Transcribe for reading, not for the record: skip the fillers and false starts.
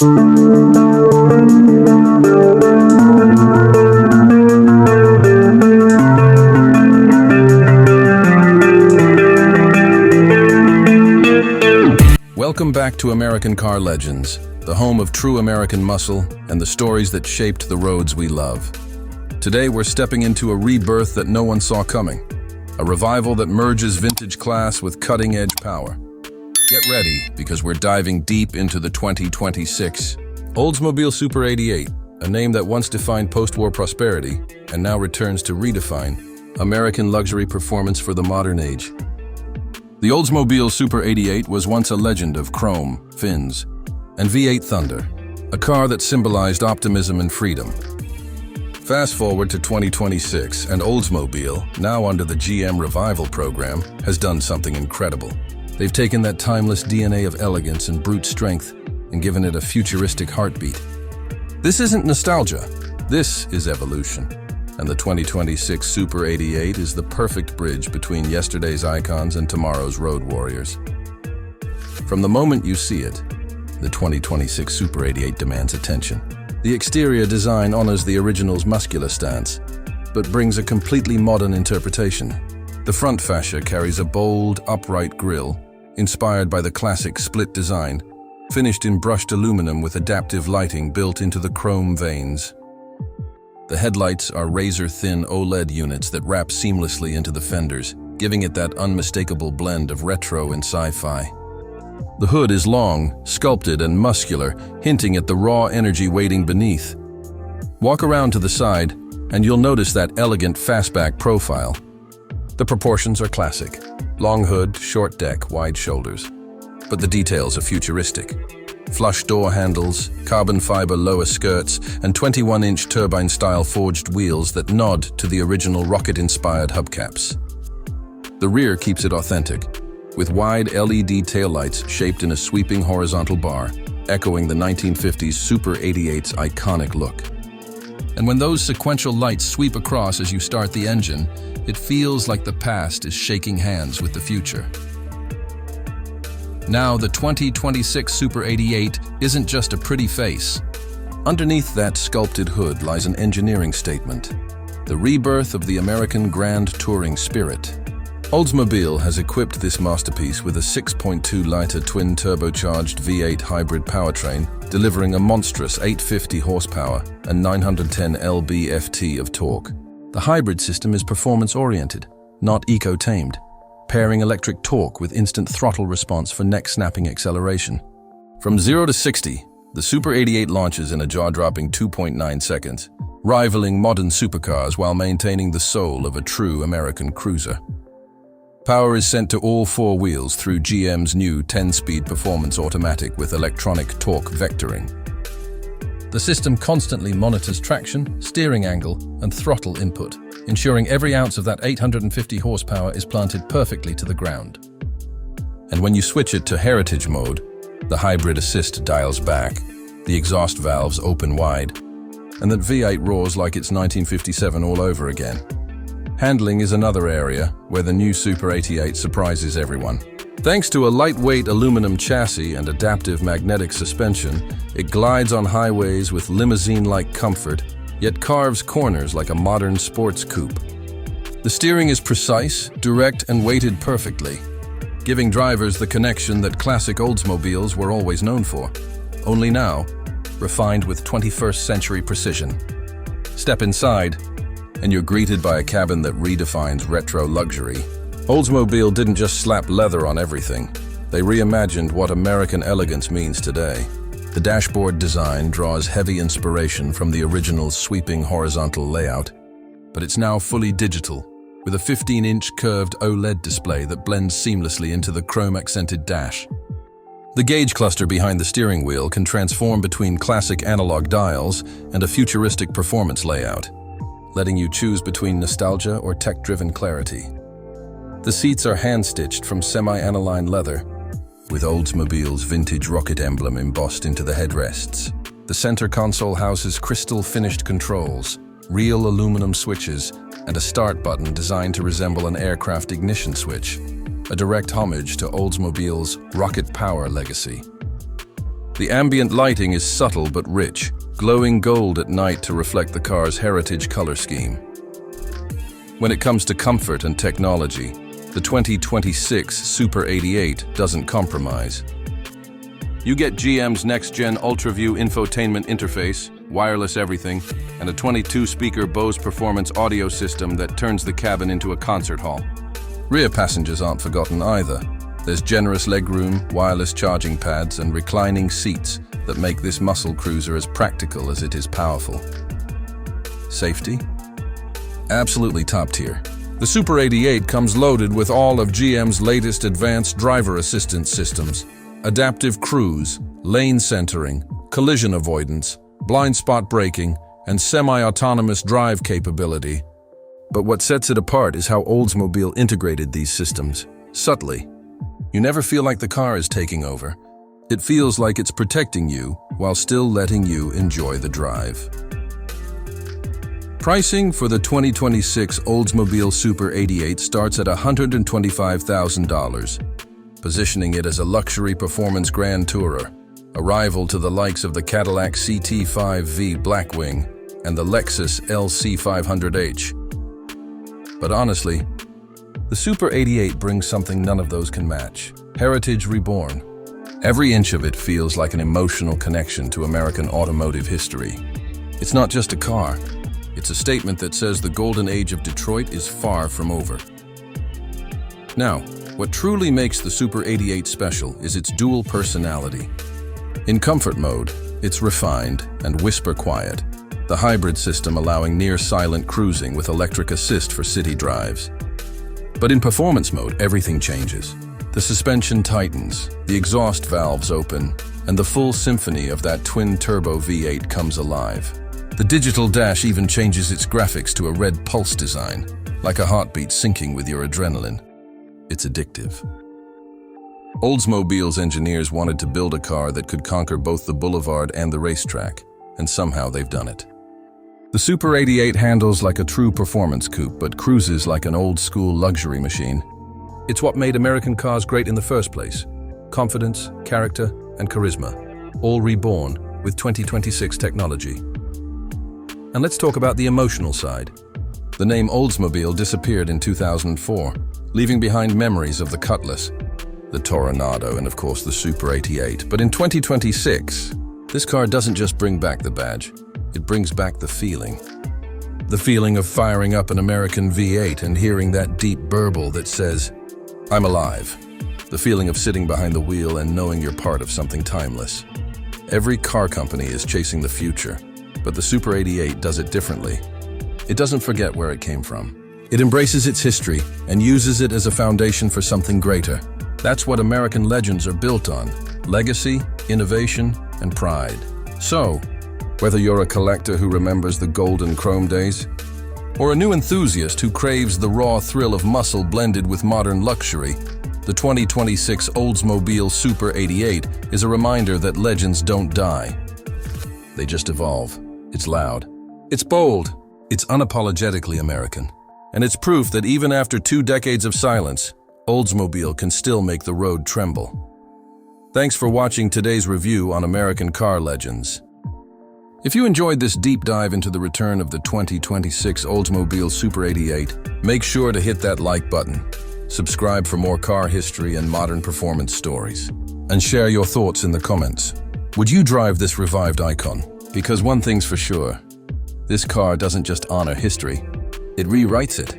Welcome back to American Car Legends, the home of true American muscle and the stories that shaped the roads we love. Today we're stepping into a rebirth that no one saw coming, a revival that merges vintage class with cutting-edge power. Get ready, because we're diving deep into the 2026 Oldsmobile Super 88, a name that once defined post-war prosperity and now returns to redefine American luxury performance for the modern age. The Oldsmobile Super 88 was once a legend of chrome, fins, and V8 thunder, a car that symbolized optimism and freedom. Fast forward to 2026, and Oldsmobile, now under the GM Revival program, has done something incredible. They've taken that timeless DNA of elegance and brute strength and given it a futuristic heartbeat. This isn't nostalgia, this is evolution. And the 2026 Super 88 is the perfect bridge between yesterday's icons and tomorrow's road warriors. From the moment you see it, the 2026 Super 88 demands attention. The exterior design honors the original's muscular stance, but brings a completely modern interpretation. The front fascia carries a bold, upright grille, inspired by the classic split design, finished in brushed aluminum with adaptive lighting built into the chrome veins. The headlights are razor-thin OLED units that wrap seamlessly into the fenders, giving it that unmistakable blend of retro and sci-fi. The hood is long, sculpted, and muscular, hinting at the raw energy waiting beneath. Walk around to the side, and you'll notice that elegant fastback profile. The proportions are classic. Long hood, short deck, wide shoulders. But the details are futuristic. Flush door handles, carbon fiber lower skirts, and 21-inch turbine-style forged wheels that nod to the original rocket-inspired hubcaps. The rear keeps it authentic, with wide LED taillights shaped in a sweeping horizontal bar, echoing the 1950s Super 88's iconic look. And when those sequential lights sweep across as you start the engine, it feels like the past is shaking hands with the future. Now, the 2026 Super 88 isn't just a pretty face. Underneath that sculpted hood lies an engineering statement, the rebirth of the American grand touring spirit. Oldsmobile has equipped this masterpiece with a 6.2-liter twin-turbocharged V8 hybrid powertrain, delivering a monstrous 850 horsepower and 910 lb-ft of torque. The hybrid system is performance-oriented, not eco-tamed, pairing electric torque with instant throttle response for neck-snapping acceleration. From 0 to 60, the Super 88 launches in a jaw-dropping 2.9 seconds, rivaling modern supercars while maintaining the soul of a true American cruiser. Power is sent to all four wheels through GM's new 10-speed performance automatic with electronic torque vectoring. The system constantly monitors traction, steering angle, and throttle input, ensuring every ounce of that 850 horsepower is planted perfectly to the ground. And when you switch it to heritage mode, the hybrid assist dials back, the exhaust valves open wide, and that V8 roars like it's 1957 all over again. Handling is another area where the new Super 88 surprises everyone. Thanks to a lightweight aluminum chassis and adaptive magnetic suspension, it glides on highways with limousine-like comfort, yet carves corners like a modern sports coupe. The steering is precise, direct, and weighted perfectly, giving drivers the connection that classic Oldsmobiles were always known for, only now refined with 21st century precision. Step inside, and you're greeted by a cabin that redefines retro luxury. Oldsmobile didn't just slap leather on everything. They reimagined what American elegance means today. The dashboard design draws heavy inspiration from the original's sweeping horizontal layout, but it's now fully digital, with a 15-inch curved OLED display that blends seamlessly into the chrome-accented dash. The gauge cluster behind the steering wheel can transform between classic analog dials and a futuristic performance layout, letting you choose between nostalgia or tech-driven clarity. The seats are hand-stitched from semi-aniline leather, with Oldsmobile's vintage rocket emblem embossed into the headrests. The center console houses crystal-finished controls, real aluminum switches, and a start button designed to resemble an aircraft ignition switch, a direct homage to Oldsmobile's rocket power legacy. The ambient lighting is subtle but rich, glowing gold at night to reflect the car's heritage color scheme. When it comes to comfort and technology, the 2026 Super 88 doesn't compromise. You get GM's next-gen UltraView infotainment interface, wireless everything, and a 22-speaker Bose Performance audio system that turns the cabin into a concert hall. Rear passengers aren't forgotten either. There's generous legroom, wireless charging pads, and reclining seats that make this muscle cruiser as practical as it is powerful. Safety? Absolutely top tier. The Super 88 comes loaded with all of GM's latest advanced driver assistance systems: adaptive cruise, lane centering, collision avoidance, blind spot braking, and semi-autonomous drive capability. But what sets it apart is how Oldsmobile integrated these systems, subtly. You never feel like the car is taking over. It feels like it's protecting you while still letting you enjoy the drive. Pricing for the 2026 Oldsmobile Super 88 starts at $125,000, positioning it as a luxury performance grand tourer, a rival to the likes of the Cadillac CT5V Blackwing and the Lexus LC500H. But honestly, the Super 88 brings something none of those can match: heritage reborn. Every inch of it feels like an emotional connection to American automotive history. It's not just a car. It's a statement that says the golden age of Detroit is far from over. Now, what truly makes the Super 88 special is its dual personality. In comfort mode, it's refined and whisper quiet, the hybrid system allowing near-silent cruising with electric assist for city drives. But in performance mode, everything changes. The suspension tightens, the exhaust valves open, and the full symphony of that twin-turbo V8 comes alive. The digital dash even changes its graphics to a red pulse design, like a heartbeat syncing with your adrenaline. It's addictive. Oldsmobile's engineers wanted to build a car that could conquer both the boulevard and the racetrack, and somehow they've done it. The Super 88 handles like a true performance coupe, but cruises like an old-school luxury machine. It's what made American cars great in the first place: confidence, character, and charisma, all reborn with 2026 technology. And let's talk about the emotional side. The name Oldsmobile disappeared in 2004, leaving behind memories of the Cutlass, the Toronado, and of course the Super 88. But in 2026, this car doesn't just bring back the badge. It brings back the feeling. The feeling of firing up an American V8 and hearing that deep burble that says, "I'm alive." The feeling of sitting behind the wheel and knowing you're part of something timeless. Every car company is chasing the future, but the Super 88 does it differently. It doesn't forget where it came from. It embraces its history and uses it as a foundation for something greater. That's what American legends are built on: legacy, innovation, and pride. So, whether you're a collector who remembers the golden chrome days, or a new enthusiast who craves the raw thrill of muscle blended with modern luxury, the 2026 Oldsmobile Super 88 is a reminder that legends don't die. They just evolve. It's loud. It's bold. It's unapologetically American. And it's proof that even after 2 decades of silence, Oldsmobile can still make the road tremble. Thanks for watching today's review on American car legends. If you enjoyed this deep dive into the return of the 2026 Oldsmobile Super 88, make sure to hit that like button, subscribe for more car history and modern performance stories, and share your thoughts in the comments. Would you drive this revived icon? Because one thing's for sure, this car doesn't just honor history, it rewrites it.